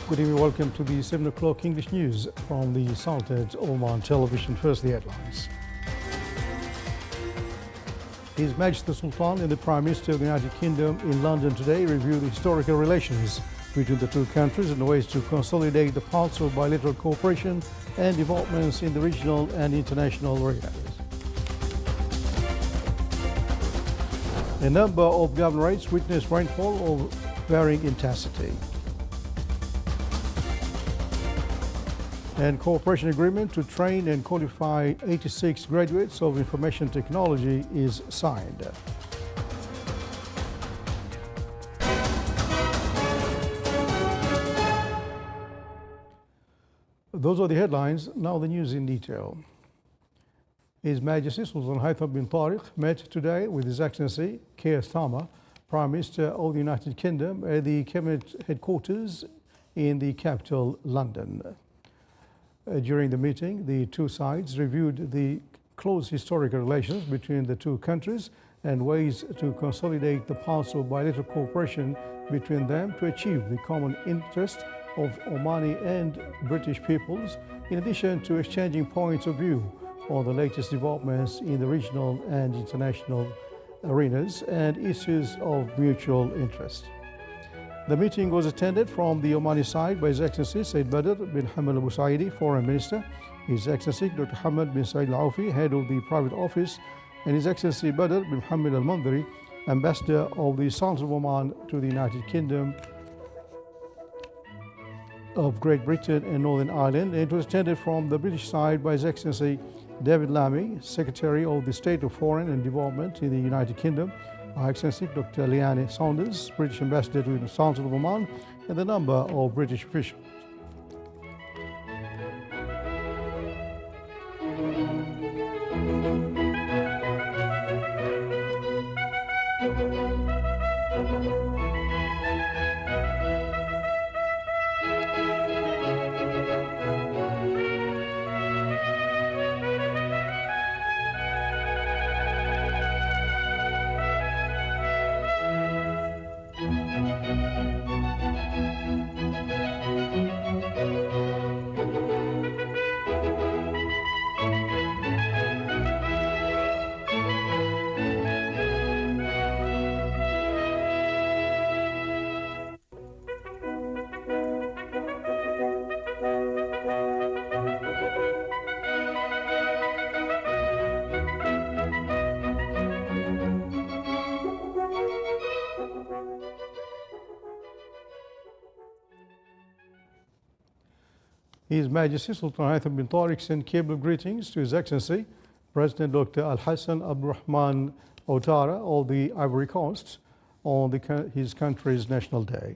Good evening, welcome to the 7 o'clock English news from the Sultanate Oman Television. First, the headlines. His Majesty the Sultan and the Prime Minister of the United Kingdom in London today reviewed the historical relations between the two countries and ways to consolidate the paths of bilateral cooperation and developments in the regional and international arenas. A number of governorates witnessed rainfall of varying intensity. And cooperation agreement to train and qualify 86 graduates of information technology is signed. Those are the headlines. Now the news in detail. His Majesty Sultan Haitham bin Tariq met today with His Excellency Keir Starmer, Prime Minister of the United Kingdom, at the Cabinet headquarters in the capital, London. During the meeting, the two sides reviewed the close historical relations between the two countries and ways to consolidate the paths of bilateral cooperation between them to achieve the common interest of Omani and British peoples, in addition to exchanging points of view on the latest developments in the regional and international arenas and issues of mutual interest. The meeting was attended from the Omani side by His Excellency Said Badr bin Hamad Al Busaidi, Foreign Minister, His Excellency Dr. Hamad bin Said Al Aufi, Head of the Private Office, and His Excellency Badr bin Hamad Al Mandari, Ambassador of the Sultan of Oman to the United Kingdom of Great Britain and Northern Ireland. It was attended from the British side by His Excellency David Lammy, Secretary of the State of Foreign and Development in the United Kingdom, Her Excellency Dr. Liane Saunders, British Ambassador to the Sultan of Oman, and a number of British officials. His Majesty Sultan Haitham bin Tariq sent cable greetings to His Excellency President Dr. Al-Hassan Abdurrahman Ouattara of the Ivory Coast on his country's National Day.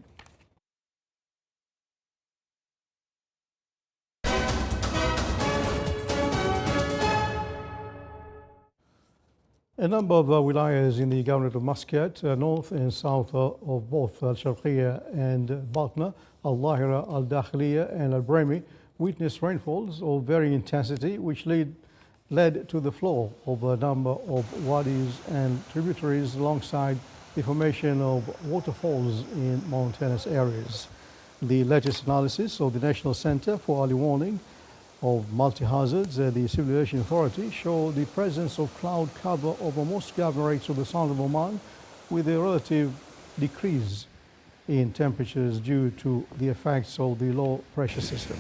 A number of wilayas in the Governorate of Muscat, north and south of both Al-Sharqiyya and Batna, Al-Lahira, Al-Dakhiliya and Al-Brahmi witnessed rainfalls of varying intensity, which led to the flow of a number of wadis and tributaries alongside the formation of waterfalls in mountainous areas. The latest analysis of the National Center for Early Warning of Multi-Hazards at the Civil Aviation Authority show the presence of cloud cover over most governorates of the Sultan of Oman, with a relative decrease in temperatures due to the effects of the low pressure system.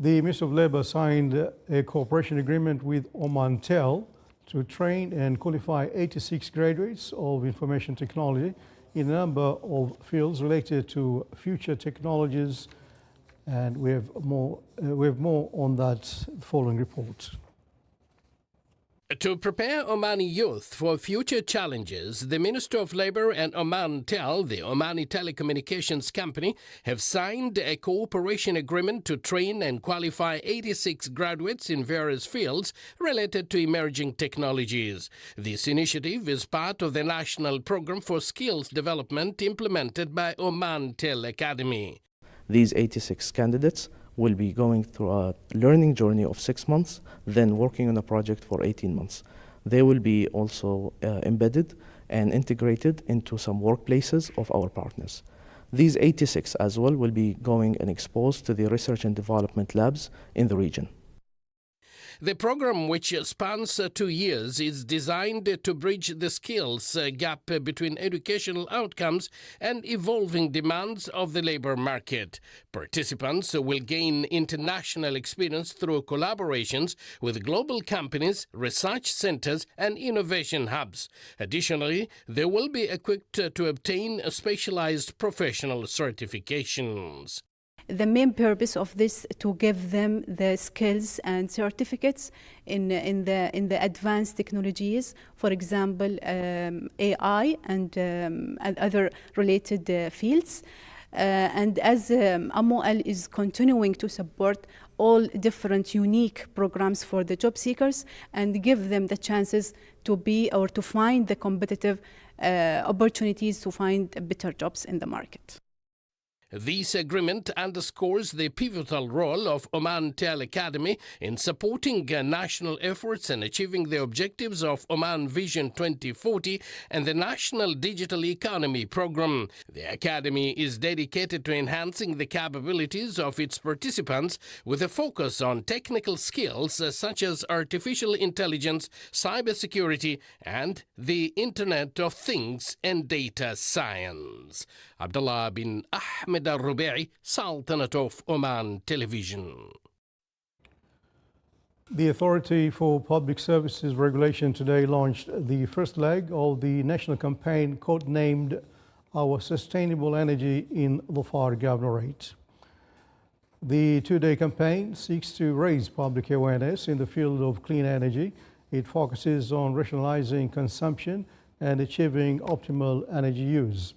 The Minister of Labour signed a cooperation agreement with Oman-Tel to train and qualify 86 graduates of information technology in a number of fields related to future technologies, and we have more on that following report. To prepare Omani youth for future challenges, the Minister of Labour and Oman-Tel, the Omani telecommunications company, have signed a cooperation agreement to train and qualify 86 graduates in various fields related to emerging technologies. This initiative is part of the National Programme for Skills Development implemented by Oman-Tel Academy. These 86 candidates will be going through a learning journey of 6 months, then working on a project for 18 months. They will be also embedded and integrated into some workplaces of our partners. These 86 as well will be going and exposed to the research and development labs in the region. The program, which spans 2 years, is designed to bridge the skills gap between educational outcomes and evolving demands of the labor market. Participants will gain international experience through collaborations with global companies, research centers, and innovation hubs. Additionally, they will be equipped to obtain specialized professional certifications. The main purpose of this to give them the skills and certificates in the advanced technologies, for example, AI and other related fields. And as MOL is continuing to support all different unique programs for the job seekers and give them the chances to be or to find the competitive opportunities to find better jobs in the market. This agreement underscores the pivotal role of Oman Tel Academy in supporting national efforts and achieving the objectives of Oman Vision 2040 and the National Digital Economy Program. The Academy is dedicated to enhancing the capabilities of its participants with a focus on technical skills such as artificial intelligence, cybersecurity, and the Internet of Things and data science. Abdullah bin Ahmed Al-Rubai, Sultanate of Oman Television. The Authority for Public Services Regulation today launched the first leg of the national campaign codenamed Our Sustainable Energy in Dhofar Governorate. The two-day campaign seeks to raise public awareness in the field of clean energy. It focuses on rationalizing consumption and achieving optimal energy use.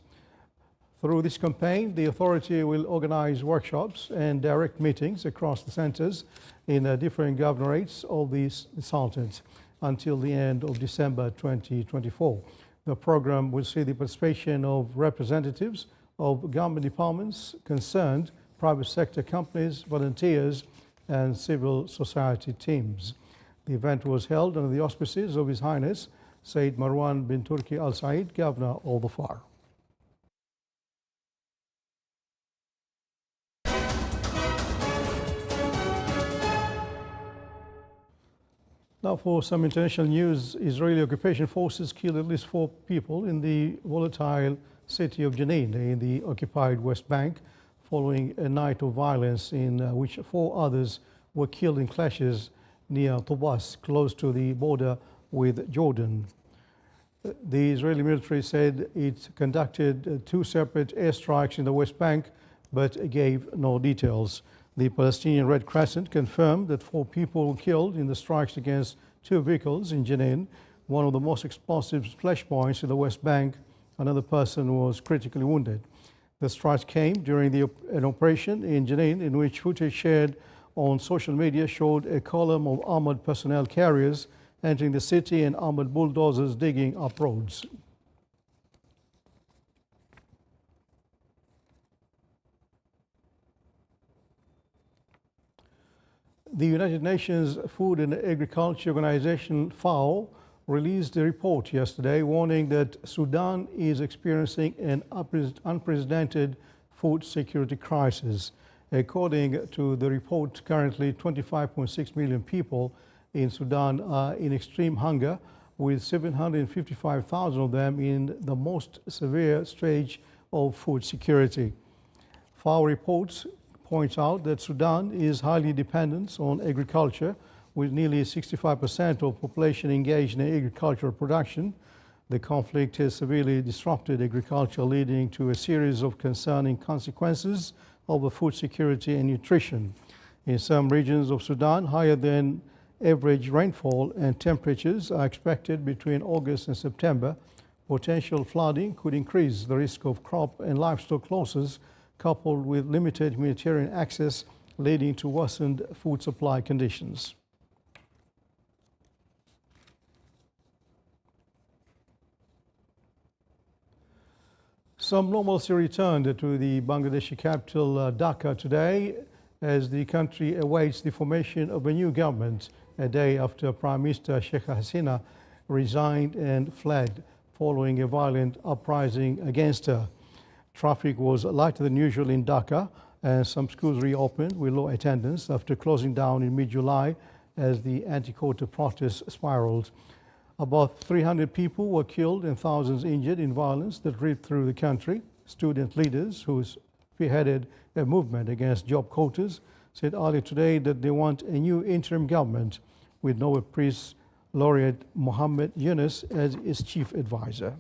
Through this campaign, the authority will organize workshops and direct meetings across the centers in different governorates of the Sultanate until the end of December 2024. The program will see the participation of representatives of government departments concerned, private sector companies, volunteers, and civil society teams. The event was held under the auspices of His Highness Sayyid Marwan bin Turki Al Said, Governor of Dhofar. Now for some international news, Israeli occupation forces killed at least 4 people in the volatile city of Jenin in the occupied West Bank following a night of violence in which 4 others were killed in clashes near Tobas, close to the border with Jordan. The Israeli military said it conducted 2 separate airstrikes in the West Bank but gave no details. The Palestinian Red Crescent confirmed that 4 people were killed in the strikes against 2 vehicles in Jenin, one of the most explosive flashpoints in the West Bank. Another person was critically wounded. The strikes came during an operation in Jenin in which footage shared on social media showed a column of armored personnel carriers entering the city and armored bulldozers digging up roads. The United Nations Food and Agriculture Organization, FAO, released a report yesterday warning that Sudan is experiencing an unprecedented food security crisis. According to the report, currently 25.6 million people in Sudan are in extreme hunger, with 755,000 of them in the most severe stage of food security. FAO reports points out that Sudan is highly dependent on agriculture, with nearly 65% of population engaged in agricultural production. The conflict has severely disrupted agriculture, leading to a series of concerning consequences over food security and nutrition. In some regions of Sudan, higher than average rainfall and temperatures are expected between August and September. Potential flooding could increase the risk of crop and livestock losses, coupled with limited humanitarian access, leading to worsened food supply conditions. Some normalcy returned to the Bangladeshi capital Dhaka today as the country awaits the formation of a new government a day after Prime Minister Sheikh Hasina resigned and fled following a violent uprising against her. Traffic was lighter than usual in Dhaka, and some schools reopened with low attendance after closing down in mid-July as the anti-quota protests spiraled. About 300 people were killed and thousands injured in violence that ripped through the country. Student leaders who spearheaded a movement against job quotas said earlier today that they want a new interim government with Nobel Peace Laureate Muhammad Yunus as its chief advisor.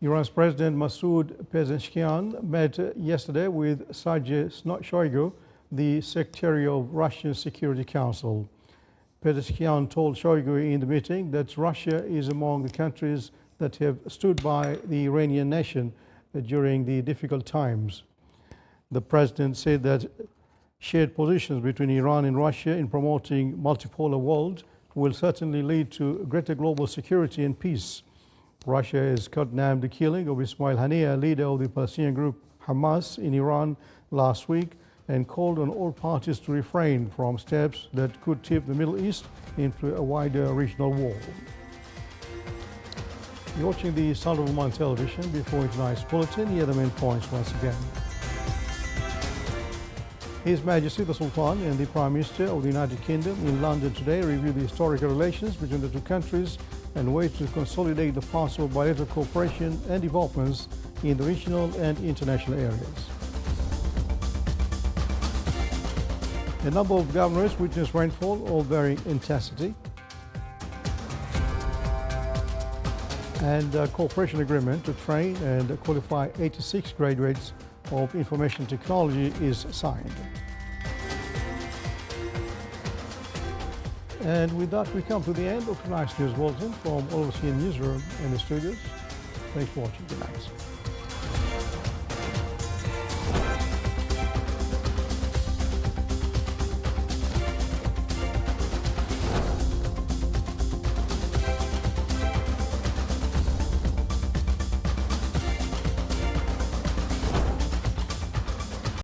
Iran's President Masoud Pezeshkian met yesterday with Sergei Shoigu, the Secretary of Russian Security Council. Pezeshkian told Shoigu in the meeting that Russia is among the countries that have stood by the Iranian nation during the difficult times. The president said that shared positions between Iran and Russia in promoting multipolar world will certainly lead to greater global security and peace. Russia has condemned the killing of Ismail Haniyeh, leader of the Palestinian group Hamas in Iran last week, and called on all parties to refrain from steps that could tip the Middle East into a wider regional war. You're watching the Sound of Oman television. Before tonight's bulletin, here are the main points once again. His Majesty the Sultan and the Prime Minister of the United Kingdom in London today reviewed the historical relations between the two countries and ways to consolidate the possible bilateral cooperation and developments in the regional and international areas. A number of governors witnessed rainfall of varying intensity, and a cooperation agreement to train and qualify 86 graduates of information technology is signed. And with that, we come to the end of tonight's news bulletin from all of us here in the newsroom and the studios. Thanks for watching. Good night.